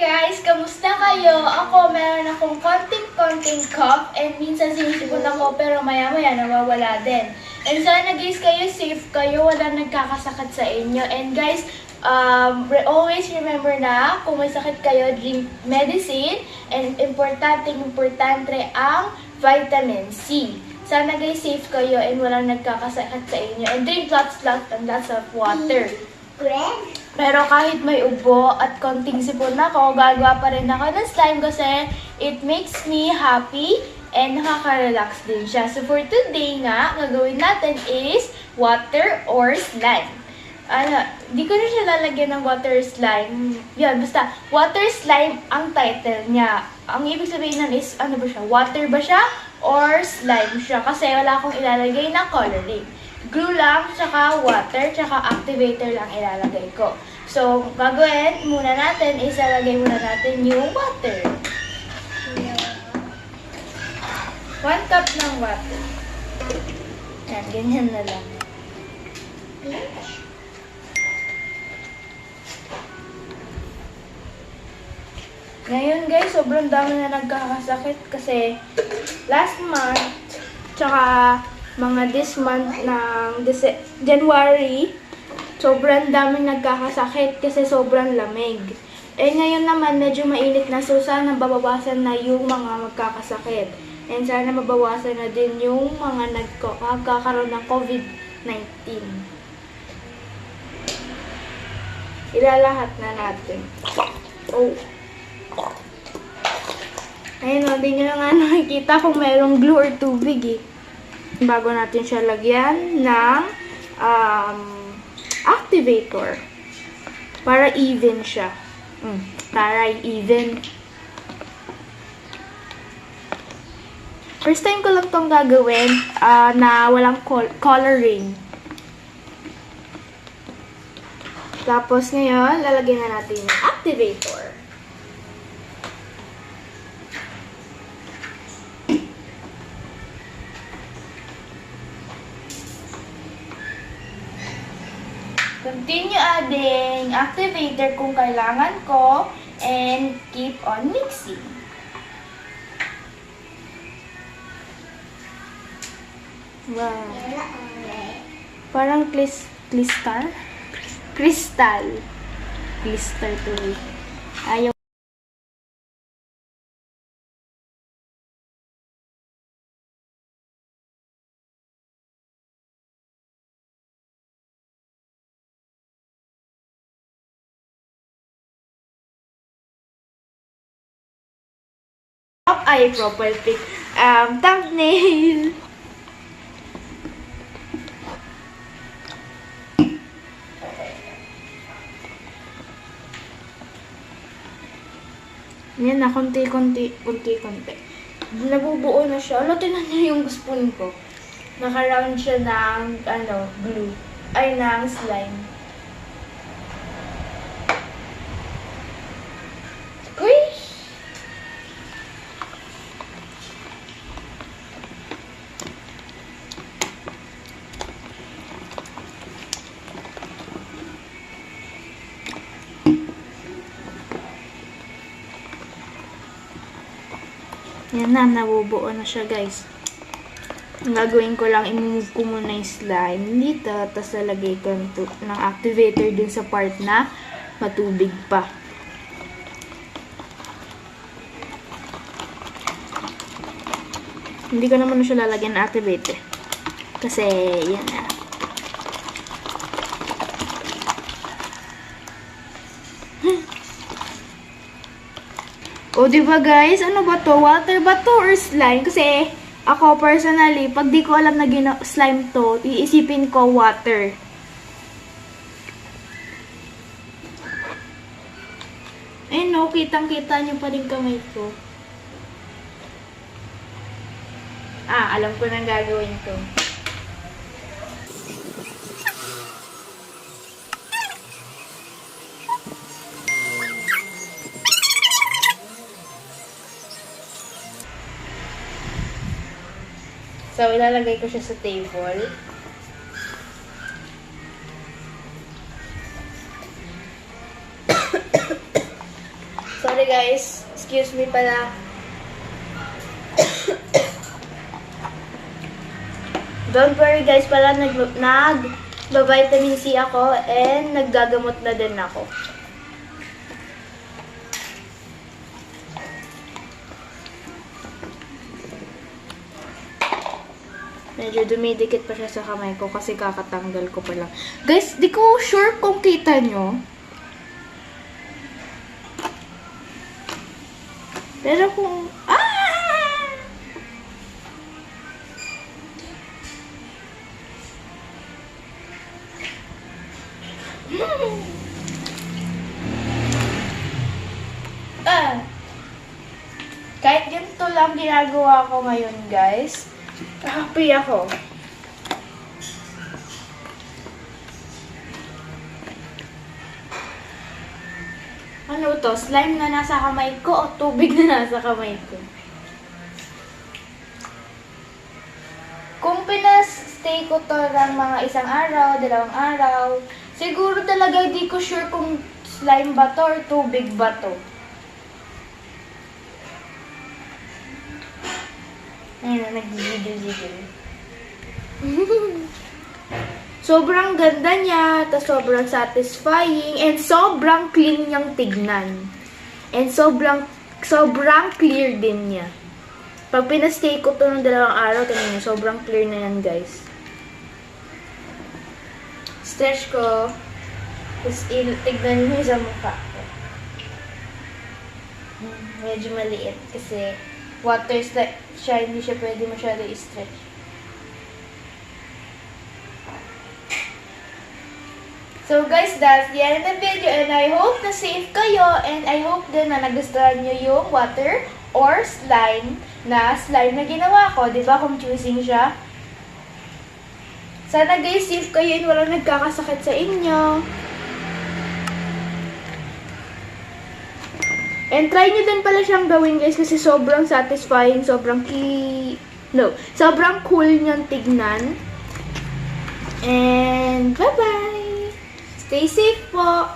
guys! Kamusta kayo? Meron akong konting cough and minsan sinisipon ako pero maya-maya nawawala din. And sana guys kayo safe kayo, wala nagkakasakit sa inyo. And guys, always remember na kung may sakit kayo, drink medicine. And importante ang vitamin C. Sana guys safe kayo and walang nagkakasakit sa inyo. And drink lots of water. Pero kahit may ubo at konting sipon ako, gagawa pa rin ako ng slime kasi it makes me happy and nakaka-relax din siya. So for today nga, gagawin natin is water or slime. Di ko na siya lalagyan ng water slime. Yan, basta water slime ang title niya. Ang ibig sabihin nun is, ano ba siya? Water ba siya? Or slime siya? Kasi wala akong ilalagay na coloring. Glue lang, tsaka water, tsaka activator lang ilalagay ko. So, gagawin muna natin, ilalagay muna natin yung water. 1 cup ng water. Yan, ganyan na lang. Ngayon guys, sobrang dami na nagkakasakit kasi last month, tsaka mga this month ng January, sobrang daming nagkakasakit kasi sobrang lamig. Eh ngayon naman medyo mainit na, so sana mababawasan na yung mga magkakasakit. And sana mabawasan na din yung mga nagkakaroon ng COVID-19. Ilalahat na natin. Oh. Ayun o, di nyo na nga nakikita kung mayroong glue or tubig eh. Bago natin siya lagyan ng activator. Para even siya. Taray, even. First time ko lang itong gagawin na walang coloring. Tapos ngayon, lalagyan na natin yung activator. Continue adding activator kung kailangan ko and keep on mixing. Wow. Parang crystal. Crystal to me. Ayaw. Ay, profile pic. Thumbnail. Yan na, konti. Nabubuo na siya. Tingnan niyo yung spoon ko. Naka-round siya ng, glue. Ay, ng slime. Squish! Yan na, nabubuo na siya guys. Ang gagawin ko lang, i-move ko muna yung slime dito, tapos lalagay ko ng activator din sa part na matubig pa. Hindi ko naman siya lalagyan ng activator. Kasi, yan na. O, diba guys? Ano ba to? Water ba to or slime? Kasi, ako personally, pag di ko alam na slime to, iisipin ko water. Eh no, kitang-kita nyo pa rin kamay ko. Alam ko nang gagawin ko. So, ilalagay ko siya sa table. guys. Excuse me pala. Don't worry guys, pala nag-vitamin C ako and naggagamot na din ako. Medyo dumidikit pa siya sa kamay ko kasi kakatanggal ko pa lang. Guys, di ko sure kung kita nyo. Pero kung... Kahit ganito lang ginagawa ko ngayon, guys. Happy ako. Ano to? Slime na nasa kamay ko o tubig na nasa kamay ko? Kung pinastay ko to ng mga 1 araw, 2 araw, siguro talaga di ko sure kung slime ba to or tubig ba to. Ayun, nag-gigil-gigil. Sobrang ganda niya, tapos sobrang satisfying, and sobrang clean niyang tignan. And sobrang clear din niya. Pag pinastay ko to ng 2 araw, tingnan niyo, sobrang clear na yan, guys. Stretch ko, tapos tignan niyo sa mukha ko. Medyo maliit kasi water siya, hindi siya pwede masyado i-stretch. So guys, that's the end of the video and I hope na safe kayo and I hope din na nagustuhan nyo yung water or slime na ginawa ko. Diba? Confusing siya. Sana guys, safe kayo and walang nagkakasakit sa inyo. And try nyo din pala siyang gawin guys kasi sobrang satisfying, sobrang cool niyang tignan. And bye-bye! Stay safe po!